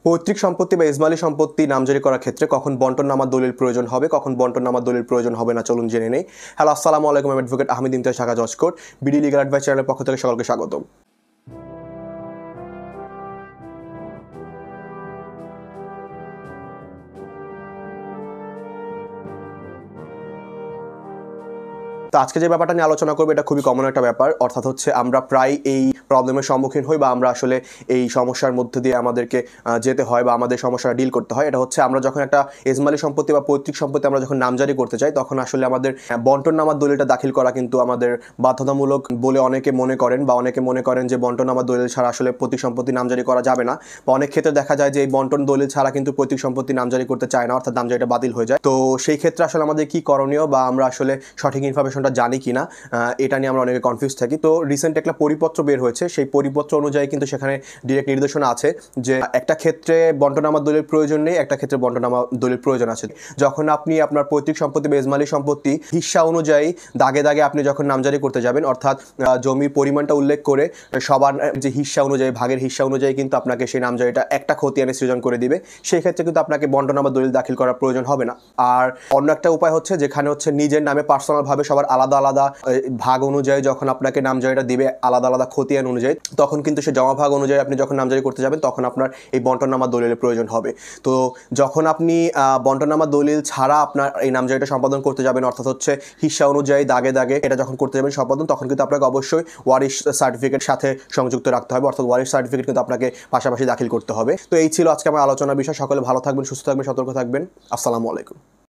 পৈতৃক সম্পত্তি বা ইজমালি সম্পত্তি নামজারি করার ক্ষেত্রে কখন বন্টননামা দলিল প্রয়োজন হবে, কখন বন্টননামা দলিল প্রয়োজন হবে না, চলুন জেনে নেই। হ্যালো, আসসালামু আলাইকুম। আমি অ্যাডভোকেট আহমেদ ইমতিয়াজ ঢাকা জজ কোর্ট, বিডি লিগ্যাল অ্যাডভাইস চ্যানেলের পক্ষ থেকে সকলকে স্বাগতম। তো আজকে যে ব্যাপারটা নিয়ে আলোচনা করবো এটা খুবই কমন একটা ব্যাপার, অর্থাৎ হচ্ছে আমরা প্রায় এই প্রবলেমের সম্মুখীন হই বা আমরা আসলে এই সমস্যার মধ্যে দিয়ে আমাদেরকে যেতে হয় বা আমাদের সমস্যাটা ডিল করতে হয়। এটা হচ্ছে আমরা যখন একটা ইজমালি সম্পত্তি বা পৈতৃক সম্পত্তি আমরা যখন নামজারি করতে চাই, তখন আসলে আমাদের বন্টননামা দলিলটা দাখিল করা কিন্তু আমাদের বাধ্যতামূলক বলে অনেকে মনে করেন, বা অনেকে মনে করেন যে বন্টননামা দলিল ছাড়া আসলে পৈতৃক সম্পত্তি নামজারি করা যাবে না, বা অনেক ক্ষেত্রে দেখা যায় যে এই বন্টন দলিল ছাড়া কিন্তু পৈতৃক সম্পত্তি নামজারি করতে চায় না, অর্থাৎ নামজারিটা বাতিল হয়ে যায়। তো সেই ক্ষেত্রে আসলে আমাদের কি করণীয় বা আমরা আসলে সঠিক ইনফরমেশনটা জানি কিনা, এটা নিয়ে আমরা অনেকে কনফিউজ থাকি। তো রিসেন্ট একটা পরিপত্র বের হয়েছে, সেই পরিপত্র অনুযায়ী কিন্তু সেখানে ডিরেক্ট নির্দেশনা আছে যে একটা ক্ষেত্রে বন্টননামা দলিল প্রয়োজন নেই, একটা ক্ষেত্রে বন্টননামা দলিল প্রয়োজন আছে। যখন আপনি আপনার পৈতৃক সম্পত্তি বা ইজমালি সম্পত্তি হিস্সা অনুযায়ী দাগে দাগে আপনি যখন নামজারি করতে যাবেন, অর্থাৎ জমির পরিমাণটা উল্লেখ করে সবার যে হিস্সা অনুযায়ী, ভাগের হিস্সা অনুযায়ী কিন্তু আপনাকে সেই নামজারিটা একটা খতিয়ানে সৃজন করে দিবে। সেই ক্ষেত্রে কিন্তু আপনাকে বন্টননামা দলিল দাখিল করার প্রয়োজন হবে না। আর অন্য একটা উপায় হচ্ছে যেখানে হচ্ছে নিজের নামে পার্সোনালভাবে সবার আলাদা আলাদা ভাগ অনুযায়ী যখন আপনাকে নামজারিটা দিবে আলাদা আলাদা খতিয়ান অনুযায়ী, তখন কিন্তু সে জমা ভাগ অনুযায়ী আপনি যখন নামজারি করতে যাবেন তখন আপনার এই বন্টননামা দলিলের প্রয়োজন হবে। তো যখন আপনি বন্টননামা দলিল ছাড়া আপনার এই নামজারিটা সম্পাদন করতে যাবেন, অর্থাৎ হচ্ছে হিস্সা অনুযায়ী দাগে দাগে এটা যখন করতে যাবেন সম্পাদন, তখন কিন্তু আপনাকে অবশ্যই ওয়ারিশ সার্টিফিকেট সাথে সংযুক্ত রাখতে হবে, অর্থাৎ ওয়ারিশ সার্টিফিকেট কিন্তু আপনাকে পাশাপাশি দাখিল করতে হবে। তো এই ছিল আজকে আমার আলোচনার বিষয়। সকলে ভালো থাকবেন, সুস্থ থাকবেন, সতর্ক থাকবেন। আসসালামু আলাইকুম।